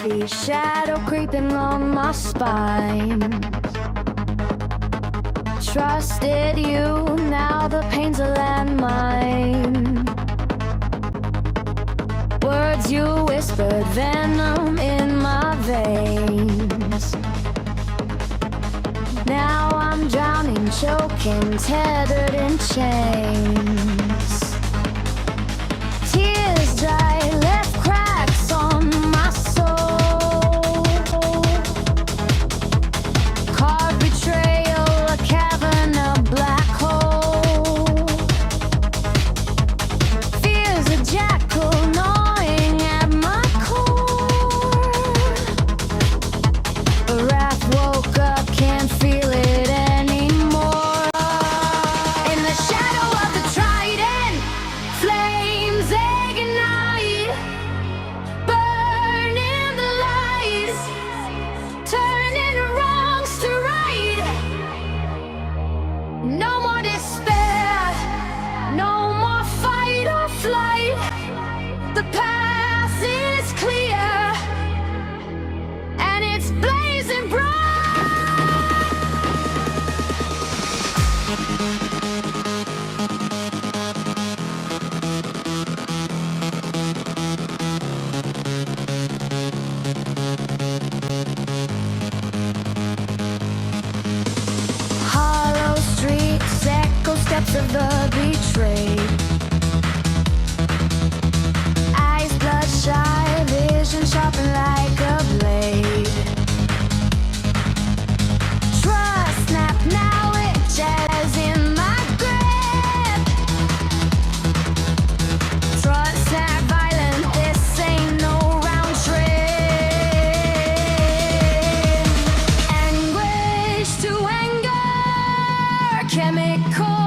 heavy shadow creeping on my spine. Trusted you, now the pain's a landmine. Words you whispered, venom in my veins. Now I'm drowning, choking, tethered in chains. Tears dry, left cracks on my soul. Carved betrayal, a cavern, a black hole. Fear's a jackal gnawing at my core. Wrath woke up, can't feel it anymore. In the shadow of the Trident, flames ignite, burning the lies, turning wrongs to right. No more despair, no more fight or flight. The path is clear, and it's blazing bright. Hollow streets, echo steps of the betrayed. Eyes bloodshot, vision sharpened like a blade. Trust snap, now it jazz in my grip. Trust snap, violent, this ain't no round trip. Anguish to anger, chemical